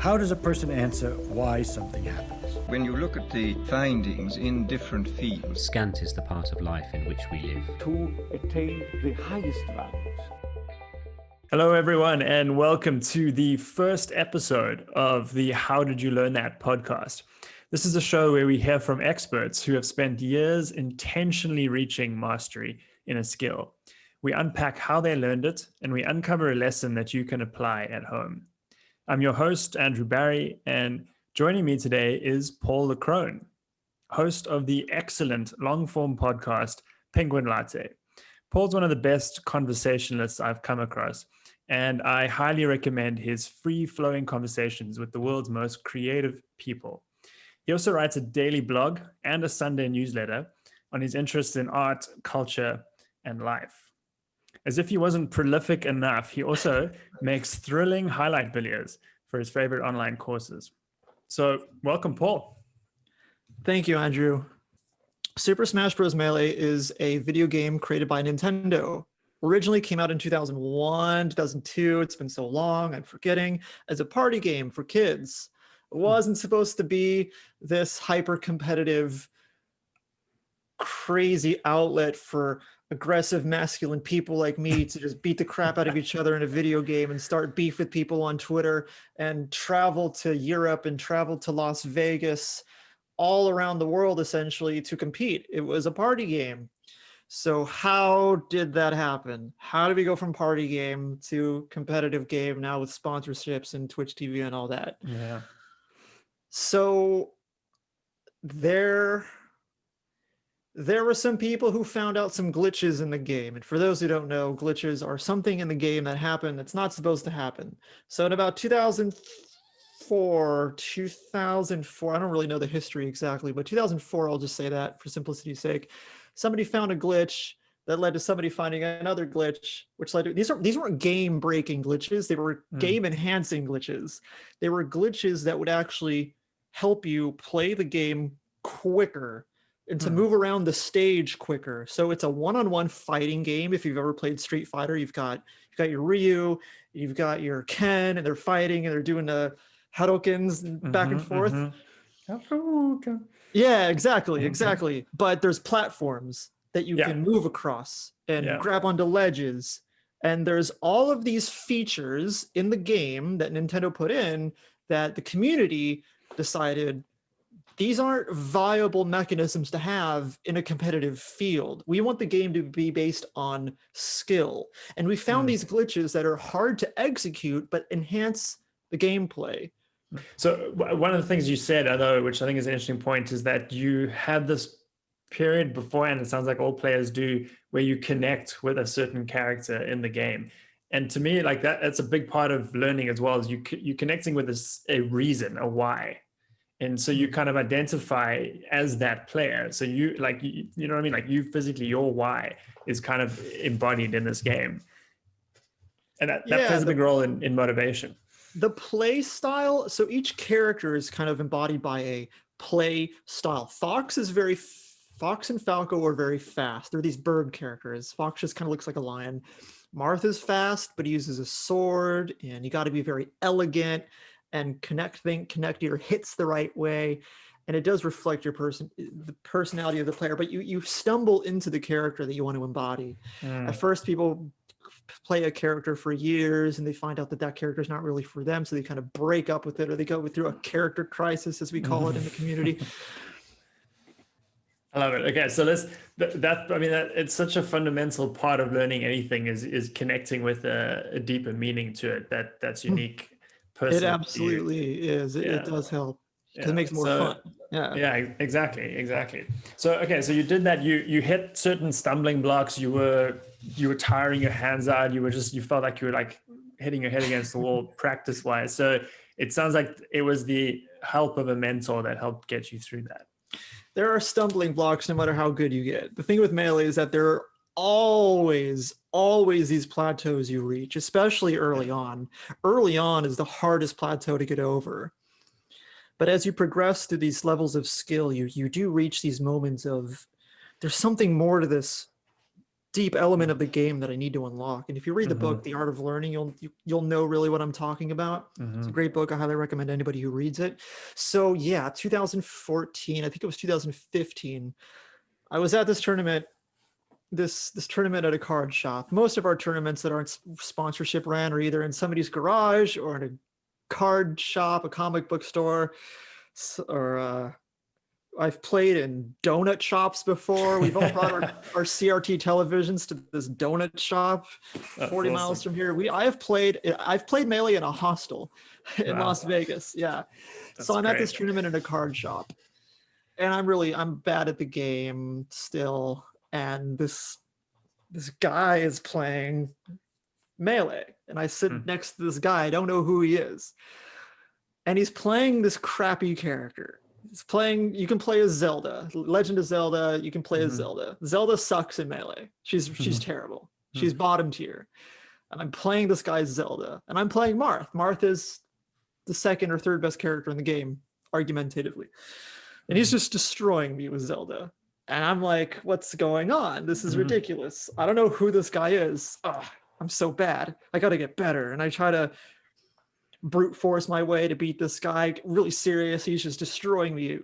How does a person answer why something happens? When you look at the findings in different fields, Scant is the part of life in which we live. To attain the highest values. Hello, everyone, and welcome to the first episode of the How Did You Learn That podcast. This is a show where we hear from experts who have spent years intentionally reaching mastery in a skill. We unpack how they learned it, and we uncover a lesson that you can apply at home. I'm your host, Andrew Barry, and joining me today is Paul LeCrone, host of the excellent long-form podcast, Penguin Latte. Paul's one of the best conversationalists I've come across, and I highly recommend his free-flowing conversations with the world's most creative people. He also writes a daily blog and a Sunday newsletter on his interests in art, culture, and life. As if he wasn't prolific enough, he also makes thrilling highlight videos for his favorite online courses. So welcome, Paul. Thank you, Andrew. Super Smash Bros. Melee is a video game created by Nintendo. Originally came out in 2001, 2002. It's been so long, I'm forgetting. As a party game for kids. It wasn't supposed to be this hyper-competitive, crazy outlet for aggressive masculine people like me to just beat the crap out of each other in a video game and start beef with people on Twitter and travel to Europe and travel to Las Vegas, all around the world essentially to compete. It was a party game. So how did that happen? How did we go from party game to competitive game now with sponsorships and Twitch TV and all that? Yeah. So there were some people who found out some glitches in the game. And for those who don't know, glitches are something in the game that happened that's not supposed to happen. So in about 2004, I don't really know the history exactly, but 2004, I'll just say that for simplicity's sake, somebody found a glitch that led to somebody finding another glitch, which led to, these weren't game-breaking glitches, they were game-enhancing glitches. They were glitches that would actually help you play the game quicker and to move around the stage quicker. So it's a one-on-one fighting game. If you've ever played Street Fighter, you've got your Ryu, you've got your Ken, and they're fighting and they're doing the Hadokens back and forth. Yeah, exactly. But there's platforms that you can move across and grab onto ledges. And there's all of these features in the game that Nintendo put in that the community decided these aren't viable mechanisms to have in a competitive field. We want the game to be based on skill. And we found these glitches that are hard to execute, but enhance the gameplay. So one of the things you said, although, which I think is an interesting point, is that you had this period beforehand, it sounds like all players do, where you connect with a certain character in the game. And to me, like that's a big part of learning as well, is you connecting with a reason, a why. And so you kind of identify as that player. So you know what I mean? Like you physically, your why is kind of embodied in this game. And that plays a big role in motivation. The play style, so each character is kind of embodied by a play style. Fox and Falco are very fast. They're these bird characters. Fox just kind of looks like a lion. Martha's fast, but he uses a sword, and you got to be very elegant and connect your hits the right way, and it does reflect the personality of the player, but you stumble into the character that you want to embody. At first, people play a character for years and they find out that character is not really for them, so they kind of break up with it, or they go through a character crisis, as we call it in the community. I love it. Okay, so it's such a fundamental part of learning anything is connecting with a deeper meaning to it that's unique. It absolutely is. It does help because it makes it more fun. Yeah, exactly. So so you did that. You hit certain stumbling blocks. You were tiring your hands out. You felt like you were like hitting your head against the wall practice wise. So it sounds like it was the help of a mentor that helped get you through that. There are stumbling blocks no matter how good you get. The thing with Melee is that there are always these plateaus you reach, especially early on. Early on is the hardest plateau to get over. But as you progress through these levels of skill, you do reach these moments of there's something more to this deep element of the game that I need to unlock. And if you read the book, The Art of Learning, you'll know really what I'm talking about. It's a great book. I highly recommend anybody who reads it. So yeah, 2014, I think it was 2015. I was at this tournament, this tournament at a card shop. Most of our tournaments that aren't sponsorship ran are either in somebody's garage or in a card shop, a comic book store, or I've played in donut shops before. We've all brought our CRT televisions to this donut shop 40 miles from here. I've played Melee in a hostel in Las Vegas. Yeah. So I'm at this tournament in a card shop, and I'm bad at the game still. And this guy is playing Melee, and I sit next to this guy. I don't know who he is. And he's playing this crappy character. You can play as Zelda, Legend of Zelda. You can play as Zelda. Zelda sucks in Melee. She's terrible. She's bottom tier. And I'm playing this guy's Zelda, and I'm playing Marth. Marth is the second or third best character in the game, argumentatively. And he's just destroying me with Zelda. And I'm like, what's going on? This is ridiculous. I don't know who this guy is. Ugh, I'm so bad. I got to get better. And I try to brute force my way to beat this guy. Really serious. He's just destroying me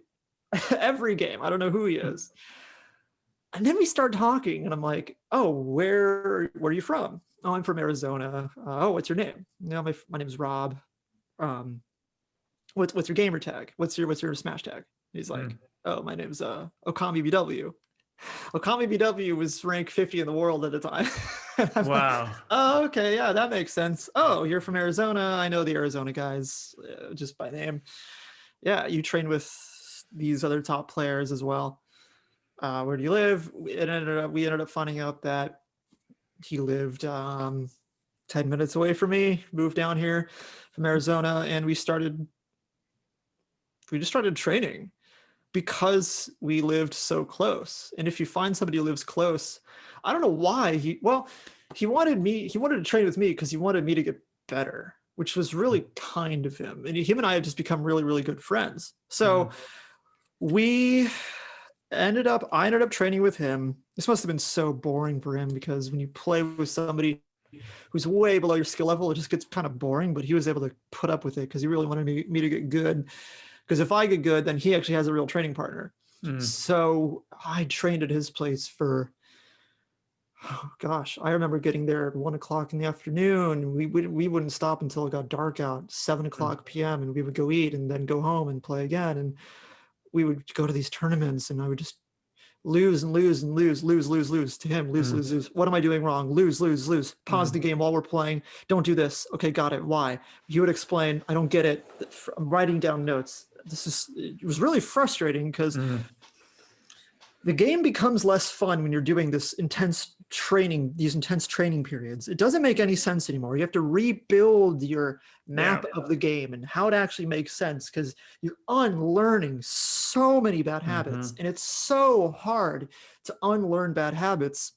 every game. I don't know who he is. And then we start talking, and I'm like, oh, where are you from? Oh, I'm from Arizona. Oh, what's your name? No, my name's Rob. What's your gamer tag? What's your Smash tag? He's like, oh, my name's Okami BW. Okami BW was rank 50 in the world at the time. Wow. Like, oh, okay, yeah, that makes sense. Oh, you're from Arizona. I know the Arizona guys just by name. Yeah, you train with these other top players as well. Where do you live? We ended up finding out that he lived 10 minutes away from me. Moved down here from Arizona, and we just started training because we lived so close. And if you find somebody who lives close, I don't know why he wanted to train with me because he wanted me to get better, which was really kind of him. And him and I have just become really, really good friends. So I ended up training with him. This must have been so boring for him, because when you play with somebody who's way below your skill level, it just gets kind of boring, but he was able to put up with it because he really wanted me to get good. Because if I get good, then he actually has a real training partner. So I trained at his place for, oh gosh, I remember getting there at 1 o'clock in the afternoon. We wouldn't stop until it got dark out, 7 o'clock p.m. And we would go eat and then go home and play again. And we would go to these tournaments, and I would just lose and lose and lose to him. Lose. What am I doing wrong? Lose. Pause the game while we're playing. Don't do this. Okay, got it. Why? He would explain. I don't get it. I'm writing down notes. It was really frustrating because the game becomes less fun when you're doing these intense training periods. It doesn't make any sense anymore. You have to rebuild your map of the game and how it actually makes sense, because you're unlearning so many bad habits, and it's so hard to unlearn bad habits,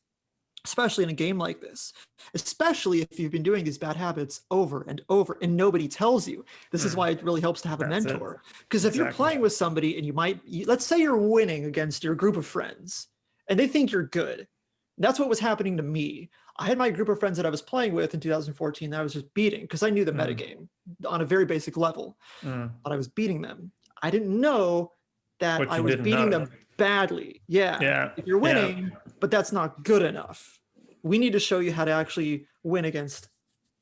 especially in a game like this, especially if you've been doing these bad habits over and over and nobody tells you. This is why it really helps to have a mentor. Because if you're playing with somebody and let's say you're winning against your group of friends and they think you're good. That's what was happening to me. I had my group of friends that I was playing with in 2014 that I was just beating because I knew the metagame on a very basic level, but I was beating them. I didn't know that I was beating them badly. Yeah. If you're winning, but that's not good enough. We need to show you how to actually win against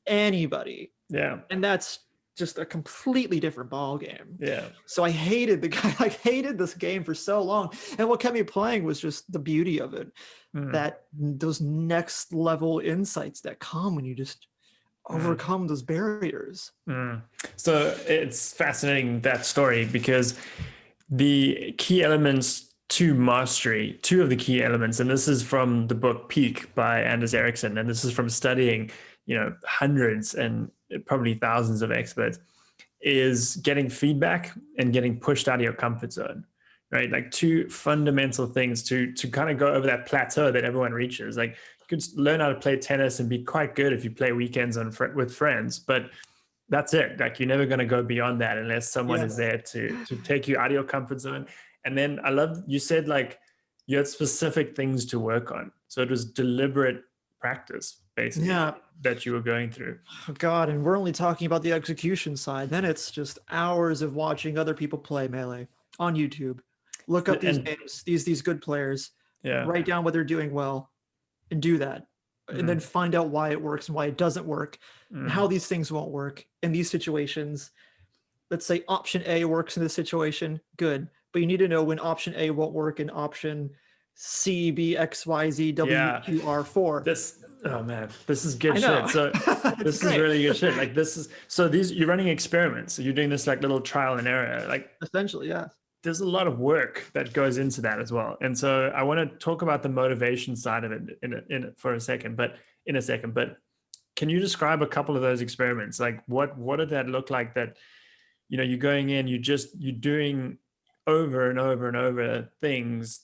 anybody. Yeah. And that's just a completely different ball game. Yeah. So I hated this game for so long. And what kept me playing was just the beauty of it. That those next level insights that come when you just overcome those barriers. So it's fascinating, that story, because the key elements to mastery, two of the key elements, and this is from the book Peak by Anders Ericsson, and this is from studying, hundreds and probably thousands of experts, is getting feedback and getting pushed out of your comfort zone, right? Like two fundamental things to kind of go over that plateau that everyone reaches. Like you could learn how to play tennis and be quite good if you play weekends with friends, but that's it. Like you're never going to go beyond that unless someone is there to take you out of your comfort zone. And then I love, you said like you had specific things to work on. So it was deliberate practice, basically, Yeah. that you were going through. Oh God, and we're only talking about the execution side. Then it's just hours of watching other people play Melee on YouTube. Look up these And- names, these good players. Yeah. Write down what they're doing well, and do that, and then find out why it works and why it doesn't work, and how these things won't work in these situations. Let's say option A works in this situation, good, but you need to know when option A won't work in option C, B, X, Y, Z, W, Yeah. Q, R, 4. Oh man, this is good I know. shit. So this is great. really good shit. Like you're running experiments. So you're doing this like little trial and error. Like Essentially, yeah. there's a lot of work that goes into that as well. And so I want to talk about the motivation side of it in a second. But can you describe a couple of those experiments? Like what did that look like? That you're going in, you're doing over and over and over things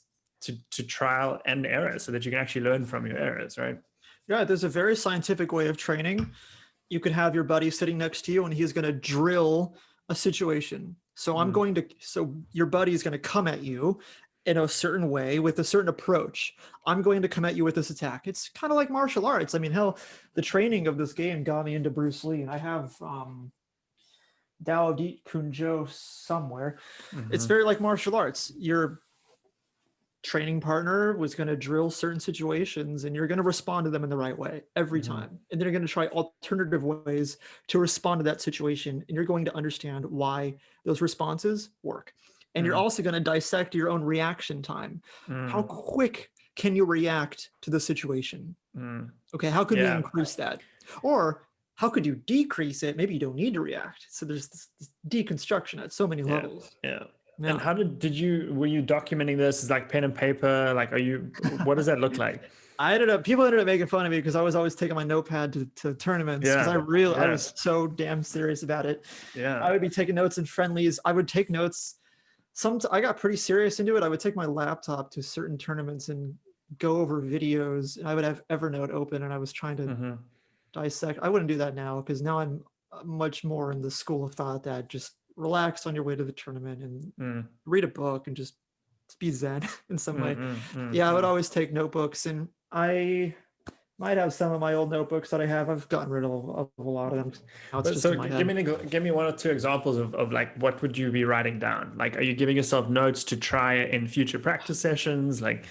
to trial and error, so that you can actually learn from your errors, right? Yeah, there's a very scientific way of training. You could have your buddy sitting next to you, and he's going to drill a situation. So so your buddy is going to come at you in a certain way with a certain approach. I'm going to come at you with this attack. It's kind of like martial arts. I mean, hell, the training of this game got me into Bruce Lee, and I have Dao Di Kunjo somewhere. It's very like martial arts. Your training partner was going to drill certain situations, and you're going to respond to them in the right way every time. And then you're going to try alternative ways to respond to that situation, and you're going to understand why those responses work. And you're also going to dissect your own reaction time. How quick can you react to the situation? Okay, how could we increase that? Or how could you decrease it? Maybe you don't need to react. So there's this deconstruction at so many levels. Yeah. Yeah. And how were you documenting this? Is like pen and paper? Like, what does that look like? People ended up making fun of me because I was always taking my notepad to tournaments, because I was so damn serious about it. Yeah. I would be taking notes in friendlies. I would take notes. I got pretty serious into it. I would take my laptop to certain tournaments and go over videos. And I would have Evernote open, and I was trying to dissect. I wouldn't do that now, because now I'm much more in the school of thought that just relax on your way to the tournament and read a book and just be zen in some way. I would always take notebooks, and I might have some of my old notebooks that I have. I've gotten rid of a lot of them. Now it's just So in my head. give me one or two examples of like, what would you be writing down? Like, are you giving yourself notes to try in future practice sessions? Like,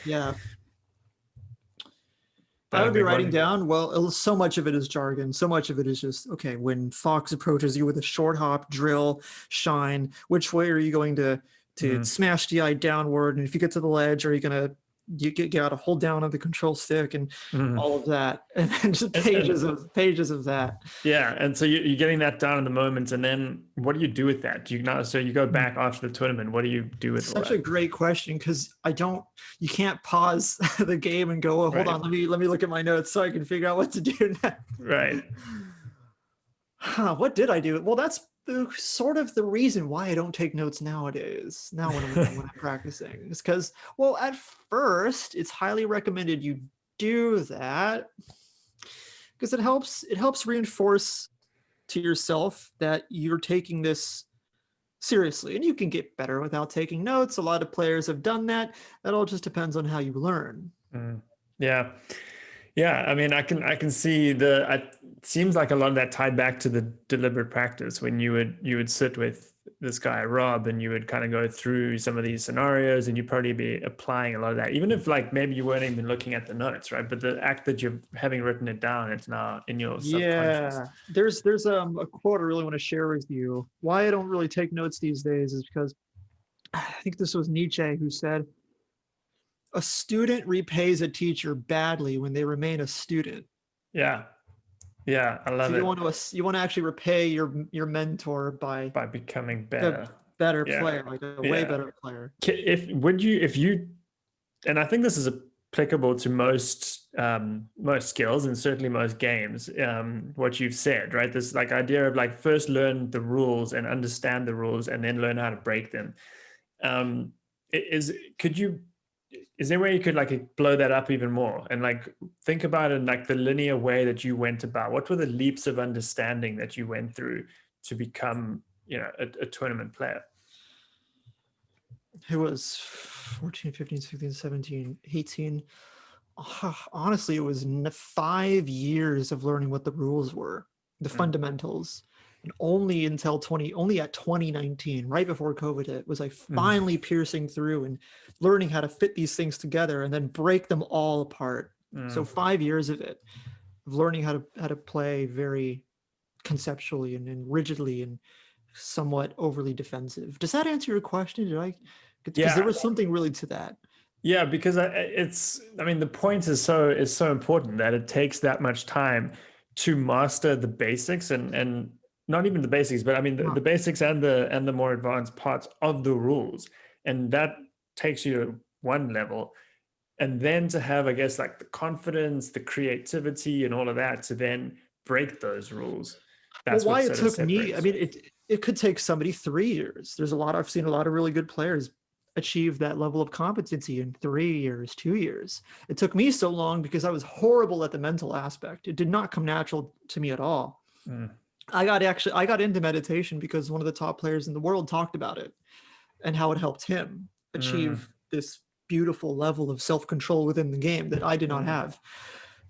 I would be writing down, so much of it is jargon. So much of it is just, okay, when Fox approaches you with a short hop, drill, shine, which way are you going to smash DI downward? And if you get to the ledge, are you going to you got to hold down on the control stick and all of that, and then just pages of that. Yeah, and so you're getting that down in the moment, and then what do you do with that? Do you not? So you go back after the tournament. What do you do with Such a great question, because you can't pause the game and go, hold on, let me look at my notes so I can figure out what to do next. Right. What did I do? Well, that's sort of the reason why I don't take notes nowadays. Now when I'm practicing, is because, well, at first it's highly recommended you do that, because it helps reinforce to yourself that you're taking this seriously, and you can get better without taking notes. A lot of players have done that. That all just depends on how you learn. Yeah, I mean, I can see it seems like a lot of that tied back to the deliberate practice, when you would sit with this guy Rob, and you would kind of go through some of these scenarios, and you'd probably be applying a lot of that, even if like maybe you weren't even looking at the notes, right? But the act that you're having written it down, it's now in your subconscious. Yeah, there's a quote I really want to share with you. Why I don't really take notes these days is because I think this was Nietzsche who said, a student repays a teacher badly when they remain a student. Yeah, I love it. You want to actually repay your mentor by becoming better, a better player, like a way better player. And I think this is applicable to most skills, and certainly most games. What you've said, right? This like idea of like first learn the rules and understand the rules, and then learn how to break them. Is there a way you could like blow that up even more, and like think about it in like the linear way that you went about? What were the leaps of understanding that you went through to become, a tournament player? It was 14, 15, 16, 17, 18. honestly, it was 5 years of learning what the rules were, the Mm. fundamentals. And only at 2019, right before COVID hit, was I Mm. finally piercing through and learning how to fit these things together and then break them all apart. So 5 years of it, of learning how to play very conceptually and rigidly and somewhat overly defensive. Does that answer your question? Because there Yeah. was something really to that. Yeah, because the point is so important that it takes that much time to master the basics and not even the basics, but I mean the basics and the more advanced parts of the rules. And that takes you to one level. And then to have, I guess, like the confidence, the creativity, and all of that to then break those rules. That's Well, why what it sort of took me, I separates mean, it. it could take somebody 3 years. I've seen a lot of really good players achieve that level of competency in 3 years, 2 years. It took me so long because I was horrible at the mental aspect. It did not come natural to me at all. Mm. I got into meditation because one of the top players in the world talked about it and how it helped him achieve this beautiful level of self-control within the game that I did not have.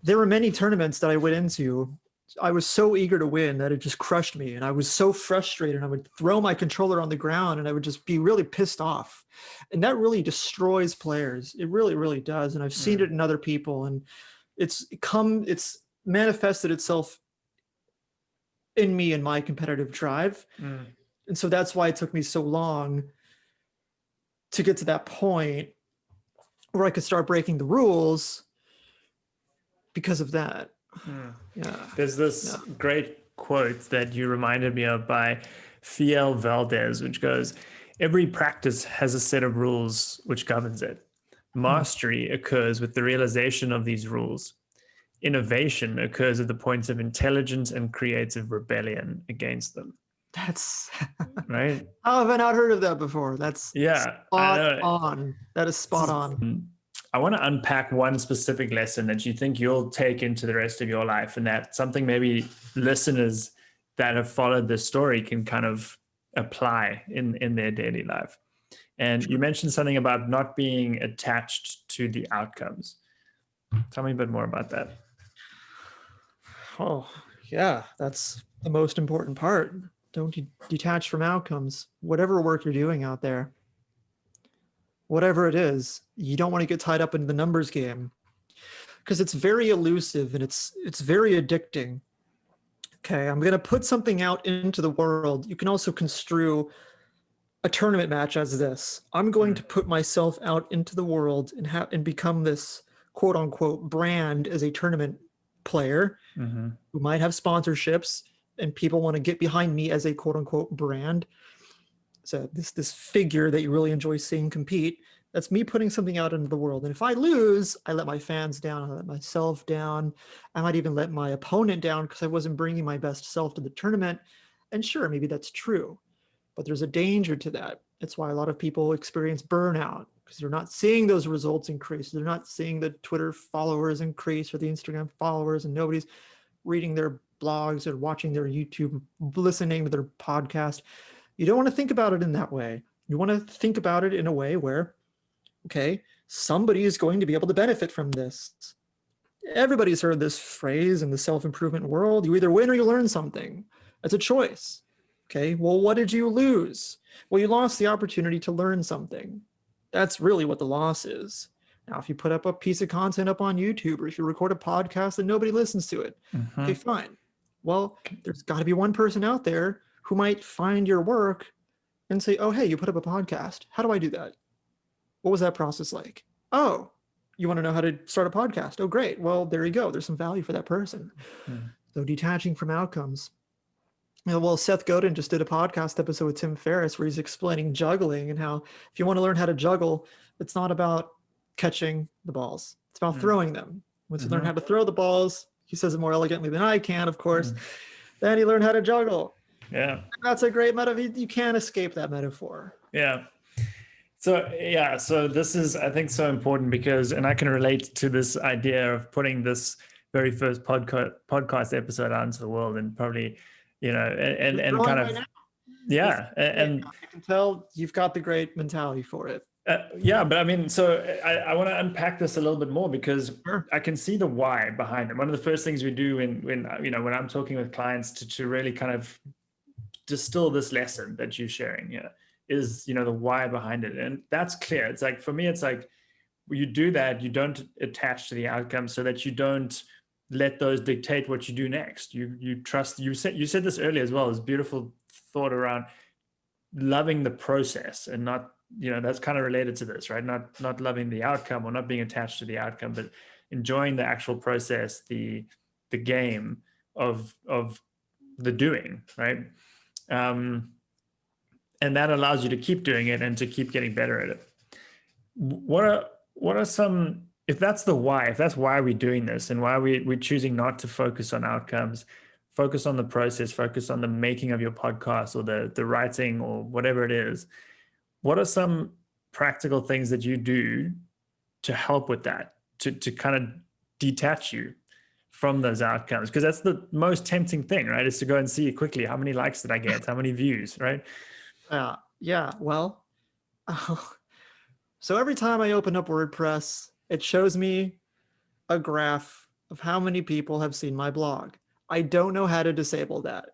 There were many tournaments that I went into. I was so eager to win that it just crushed me. And I was so frustrated. I would throw my controller on the ground and I would just be really pissed off. And that really destroys players. It really, really does. And I've seen it in other people. And it's manifested itself in me and my competitive drive. And so that's why it took me so long to get to that point where I could start breaking the rules because of that. Yeah. There's this great quote that you reminded me of by Fiel Valdez, which goes, "Every practice has a set of rules which governs it. Mastery occurs with the realization of these rules. Innovation occurs at the point of intelligent and creative rebellion against them." That's Right? how have I not heard of that before? That's Yeah. spot on. That is spot on. I want to unpack one specific lesson that you think you'll take into the rest of your life, and that's something maybe listeners that have followed this story can kind of apply in their daily life. And you mentioned something about not being attached to the outcomes. Tell me a bit more about that. Oh, yeah, that's the most important part. Don't detach from outcomes. Whatever work you're doing out there, whatever it is, you don't want to get tied up in the numbers game because it's very elusive and it's very addicting. Okay, I'm going to put something out into the world. You can also construe a tournament match as this. I'm going to put myself out into the world and become this quote unquote brand as a tournament player who might have sponsorships and people want to get behind me as a quote unquote brand. So this figure that you really enjoy seeing compete, that's me putting something out into the world. And if I lose, I let my fans down, I let myself down. I might even let my opponent down because I wasn't bringing my best self to the tournament. And sure, maybe that's true, but there's a danger to that. That's why a lot of people experience burnout because they're not seeing those results increase. They're not seeing the Twitter followers increase or the Instagram followers, and nobody's reading their blogs or watching their YouTube, listening to their podcast. You don't want to think about it in that way. You want to think about it in a way where, okay, somebody is going to be able to benefit from this. Everybody's heard this phrase in the self-improvement world. You either win or you learn something. That's a choice. Okay, well, what did you lose? Well, you lost the opportunity to learn something. That's really what the loss is. Now, if you put up a piece of content up on YouTube or if you record a podcast and nobody listens to it, okay, fine. Well, there's got to be one person out there who might find your work and say, oh, hey, you put up a podcast. How do I do that? What was that process like? Oh, you want to know how to start a podcast? Oh, great. Well, there you go. There's some value for that person. So detaching from outcomes. Well, Seth Godin just did a podcast episode with Tim Ferriss where he's explaining juggling and how if you want to learn how to juggle, it's not about catching the balls. It's about throwing them. Once you learn how to throw the balls, he says it more elegantly than I can, of course, then you learn how to juggle. Yeah. That's a great metaphor. You can't escape that metaphor. Yeah. So this is, I think, so important because, and I can relate to this idea of putting this very first podcast episode out into the world and probably, and kind of, Yeah, and I can tell you've got the great mentality for it. yeah, but I mean, so I want to unpack this a little bit more because Sure. I can see the why behind it. One of the first things we do when I'm talking with clients to really kind of distill this lesson that you're sharing, is the why behind it, and that's clear. It's like, for me, it's like, you do that, you don't attach to the outcome, so that you don't let those dictate what you do next. You trust. You said this earlier as well. It's beautiful thought around loving the process, and not, that's kind of related to this, right? Not loving the outcome, or not being attached to the outcome, but enjoying the actual process, the game of the doing, right? And that allows you to keep doing it and to keep getting better at it. What are some, if that's the why, if that's why we're doing this, and why we're choosing not to focus on outcomes, focus on the process, focus on the making of your podcast, or the writing, or whatever it is, what are some practical things that you do to help with that, to kind of detach you from those outcomes? Because that's the most tempting thing, right? Is to go and see quickly, how many likes did I get, how many views, right? Yeah. Well, so every time I open up WordPress, it shows me a graph of how many people have seen my blog. I don't know how to disable that.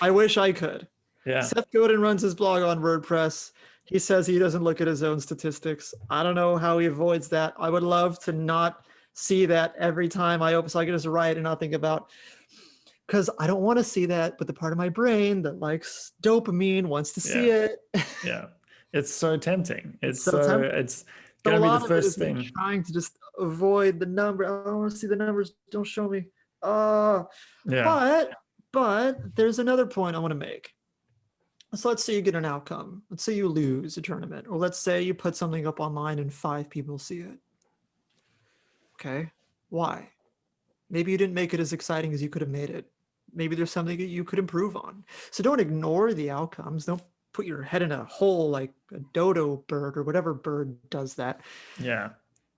I wish I could. Yeah. Seth Godin runs his blog on WordPress. He says he doesn't look at his own statistics. I don't know how he avoids that. I would love to not see that every time I open, so I can just write and not think about, because I don't want to see that, but the part of my brain that likes dopamine wants to see it. Yeah. It's so tempting. It's tempting. it's gonna be the first thing. Trying to just avoid the number. I don't want to see the numbers. Don't show me. Yeah. But there's another point I want to make. So let's say you get an outcome. Let's say you lose a tournament, or let's say you put something up online and 5 people see it. Okay, why? Maybe you didn't make it as exciting as you could have made it. Maybe there's something that you could improve on. So don't ignore the outcomes. Don't put your head in a hole like a dodo bird or whatever bird does that. Yeah.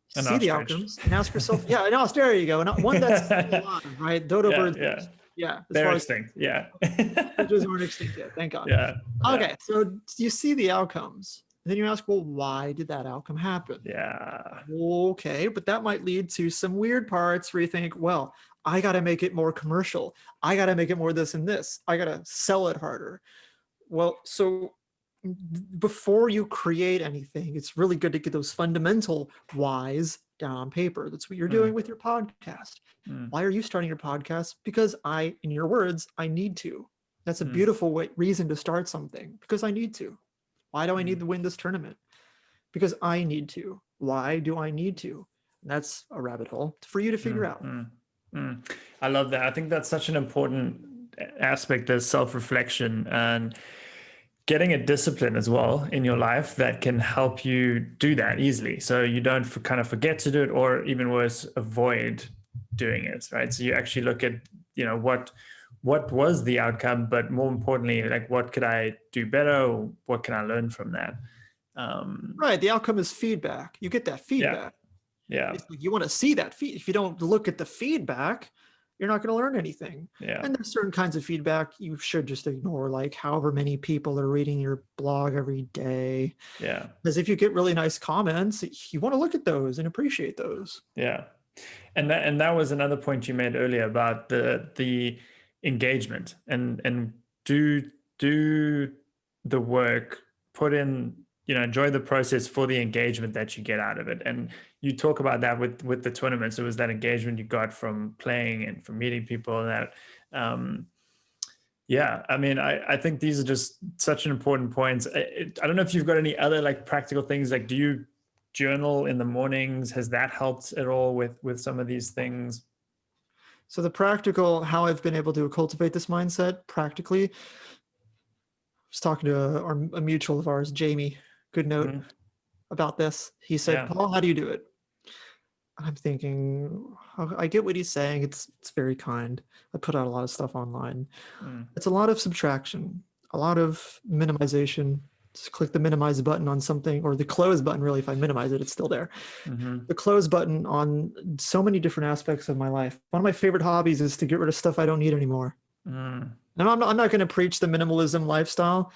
See the outcomes and ask yourself, an ostrich, there you go. And one that's alive, right? Dodo birds. Yeah. They're extinct. Yeah. Ostriches aren't extinct yet, thank God. Yeah. Okay, so you see the outcomes. And then you ask, well, why did that outcome happen? Yeah. Okay, but that might lead to some weird parts where you think, well, I got to make it more commercial. I got to make it more this and this. I got to sell it harder. Well, so before you create anything, it's really good to get those fundamental whys down on paper. That's what you're doing with your podcast. Why are you starting your podcast? Because in your words, I need to. That's a beautiful reason to start something, because I need to. Why do I need to win this tournament? Because I need to. Why do I need to? And that's a rabbit hole for you to figure out. I love that. I think that's such an important aspect, of self-reflection and getting a discipline as well in your life that can help you do that easily. So you don't kind of forget to do it, or even worse, avoid doing it, right? So you actually look at, what was the outcome, but more importantly, like, what could I do better? Or what can I learn from that? Right. The outcome is feedback. You get that feedback. Yeah. It's like you want to see that feed. If you don't look at the feedback, you're not going to learn anything. Yeah. And there's certain kinds of feedback you should just ignore, like however many people are reading your blog every day. Yeah. Because if you get really nice comments, you want to look at those and appreciate those. Yeah. And that was another point you made earlier about the engagement, and do the work, put in, enjoy the process for the engagement that you get out of it. And you talk about that with the tournaments. It was that engagement you got from playing and from meeting people. That I think these are just such an important points. I don't know if you've got any other like practical things. Like, do you journal in the mornings? Has that helped at all with some of these things? So the practical, how I've been able to cultivate this mindset practically, I was talking to a mutual of ours, Jamie Goodnote, about this. He said, Paul, how do you do it? I'm thinking, I get what he's saying. It's very kind. I put out a lot of stuff online. It's a lot of subtraction, a lot of minimization. Just click the minimize button on something, or the close button, really. If I minimize it, it's still there. The close button on so many different aspects of my life. One of my favorite hobbies is to get rid of stuff I don't need anymore. And I'm not going to preach the minimalism lifestyle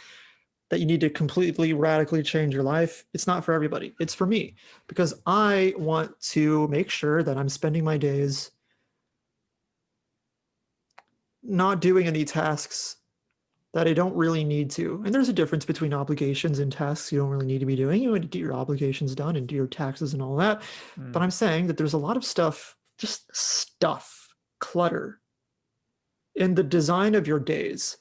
that you need to completely radically change your life. It's not for everybody. It's for me, because I want to make sure that I'm spending my days not doing any tasks that I don't really need to. And there's a difference between obligations and tasks you don't really need to be doing. You want to get your obligations done and do your taxes and all that. But I'm saying that there's a lot of stuff, just stuff, clutter in the design of your days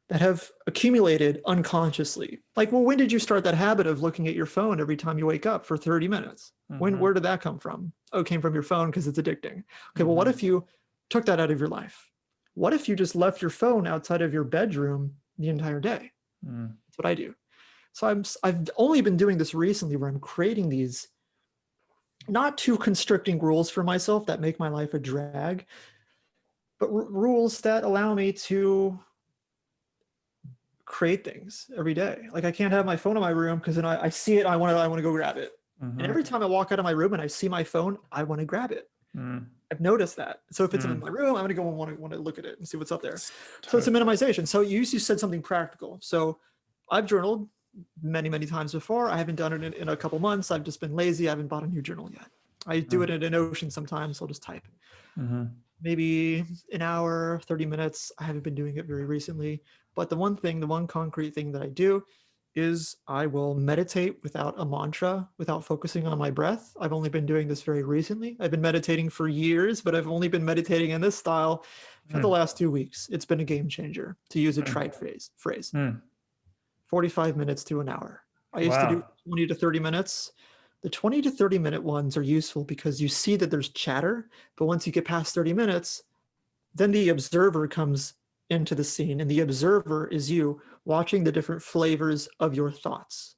that have accumulated unconsciously. Like, well, when did you start that habit of looking at your phone every time you wake up for 30 minutes? Where did that come from? Oh, it came from your phone because it's addicting. Okay, well, what if you took that out of your life? What if you just left your phone outside of your bedroom the entire day? That's what I do. So I've only been doing this recently, where I'm creating these not too constricting rules for myself that make my life a drag, but rules that allow me to create things every day. Like, I can't have my phone in my room because then I see it, I want to go grab it. And every time I walk out of my room and I see my phone, I want to grab it. I've noticed that. So if it's in my room, I'm going to go and want to look at it and see what's up there. So it's a minimization. So you said something practical. So I've journaled many, many times before. I haven't done it in a couple months. I've just been lazy. I haven't bought a new journal yet. I do it in Notion sometimes. So I'll just type. Maybe an hour, 30 minutes. I haven't been doing it very recently. But the one concrete thing that I do is I will meditate without a mantra, without focusing on my breath. I've only been doing this very recently. I've been meditating for years, but I've only been meditating in this style for the last 2 weeks. It's been a game changer, to use a trite phrase. 45 minutes to an hour. I used to do 20 to 30 minutes. The 20 to 30 minute ones are useful because you see that there's chatter, but once you get past 30 minutes, then the observer comes into the scene, and the observer is you watching the different flavors of your thoughts.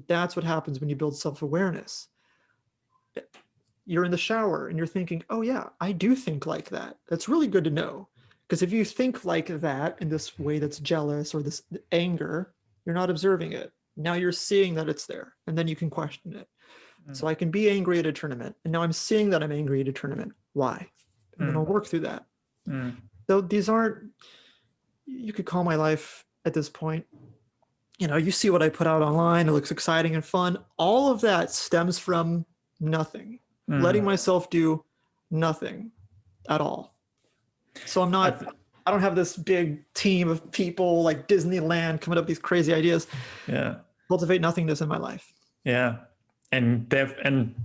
That's what happens when you build self-awareness. You're in the shower and you're thinking, oh yeah, I do think like that. That's really good to know, because if you think like that in this way that's jealous or this anger, you're not observing it. Now you're seeing that it's there, and then you can question it. So I can be angry at a tournament, and now I'm seeing that I'm angry at a tournament. Why? And then I'll work through that. So these aren't, you could call my life at this point, you see what I put out online, it looks exciting and fun. All of that stems from nothing, letting myself do nothing at all. So I don't have this big team of people like Disneyland coming up with these crazy ideas. Cultivate nothingness in my life. And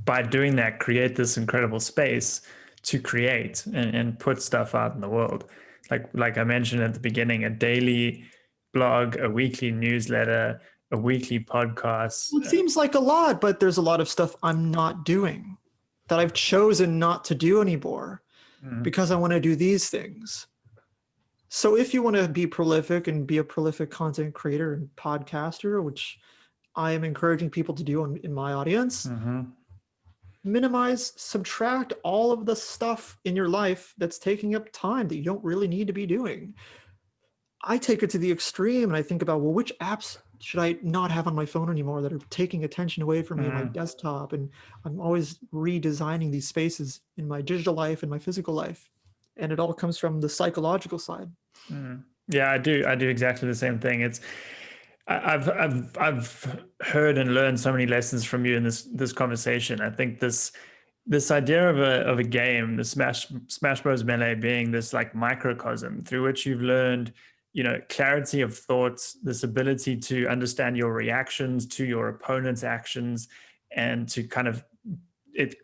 by doing that, create this incredible space to create and put stuff out in the world. Like I mentioned at the beginning, a daily blog, a weekly newsletter, a weekly podcast. It seems like a lot, but there's a lot of stuff I'm not doing that I've chosen not to do anymore because I want to do these things. So if you want to be prolific and be a prolific content creator and podcaster, which I am encouraging people to do in my audience, minimize, subtract all of the stuff in your life that's taking up time that you don't really need to be doing. I take it to the extreme and I think about, well, which apps should I not have on my phone anymore that are taking attention away from me on my desktop? And I'm always redesigning these spaces in my digital life and my physical life. And it all comes from the psychological side. Yeah, I do exactly the same thing. I've heard and learned so many lessons from you in this conversation. I think this idea of a game, the Smash Bros. Melee being this like microcosm through which you've learned, clarity of thoughts, this ability to understand your reactions to your opponent's actions, and to kind of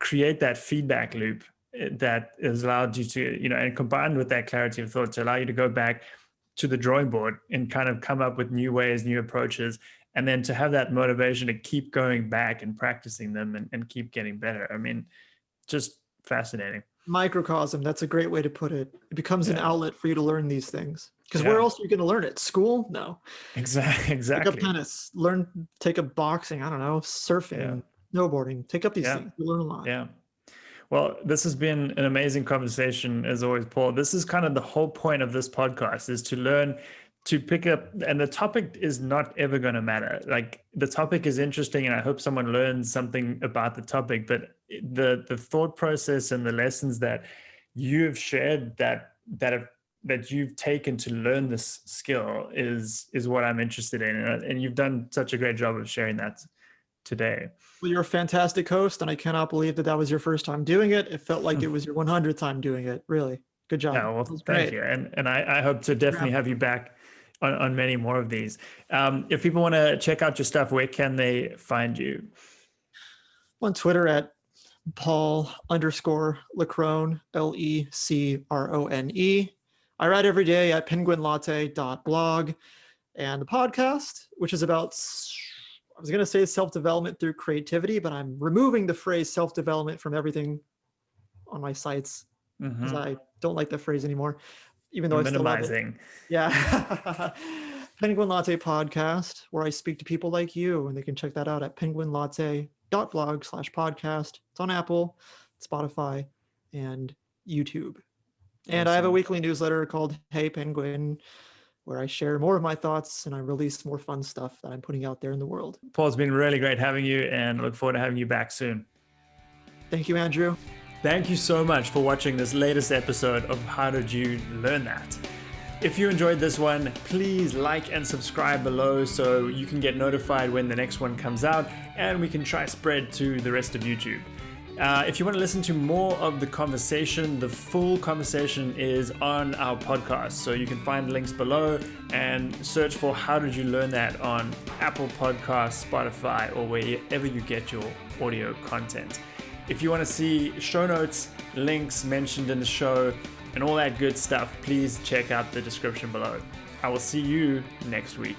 create that feedback loop that has allowed you to, and combined with that clarity of thought to allow you to go back to the drawing board and kind of come up with new ways, new approaches, and then to have that motivation to keep going back and practicing them and keep getting better. I mean, just fascinating. Microcosm, that's a great way to put it. It becomes an outlet for you to learn these things. Because where else are you going to learn it? School? No. Exactly. Take up tennis, take up boxing, I don't know, surfing, snowboarding. Take up these things. You learn a lot. Yeah. Well, this has been an amazing conversation as always, Paul. This is kind of the whole point of this podcast, is to learn to pick up, and the topic is not ever going to matter. Like, the topic is interesting and I hope someone learns something about the topic, but the thought process and the lessons that you have shared that have that you've taken to learn this skill is what I'm interested in, and you've done such a great job of sharing that today. Well, you're a fantastic host, and I cannot believe that was your first time doing it. It felt like it was your 100th time doing it. Really, good job. Yeah, well, thank you, and I hope to definitely have you back on many more of these. If people want to check out your stuff, where can they find you? On Twitter at Paul_LeCrone, LeCrone. I write every day at penguinlatte.blog, and the podcast, which is about, I was going to say self-development through creativity, but I'm removing the phrase self-development from everything on my sites because I don't like that phrase anymore, even though I still love it. Minimizing. Yeah. Penguin Latte podcast, where I speak to people like you, and they can check that out at penguinlatte.blog/podcast. It's on Apple, Spotify, and YouTube. And I have a weekly newsletter called Hey Penguin, where I share more of my thoughts and I release more fun stuff that I'm putting out there in the world. Paul, it's been really great having you, and look forward to having you back soon. Thank you, Andrew. Thank you so much for watching this latest episode of How Did You Learn That? If you enjoyed this one, please like and subscribe below so you can get notified when the next one comes out, and we can try spread to the rest of YouTube. If you want to listen to more of the conversation, the full conversation is on our podcast. So you can find links below and search for How Did You Learn That on Apple Podcasts, Spotify, or wherever you get your audio content. If you want to see show notes, links mentioned in the show, and all that good stuff, please check out the description below. I will see you next week.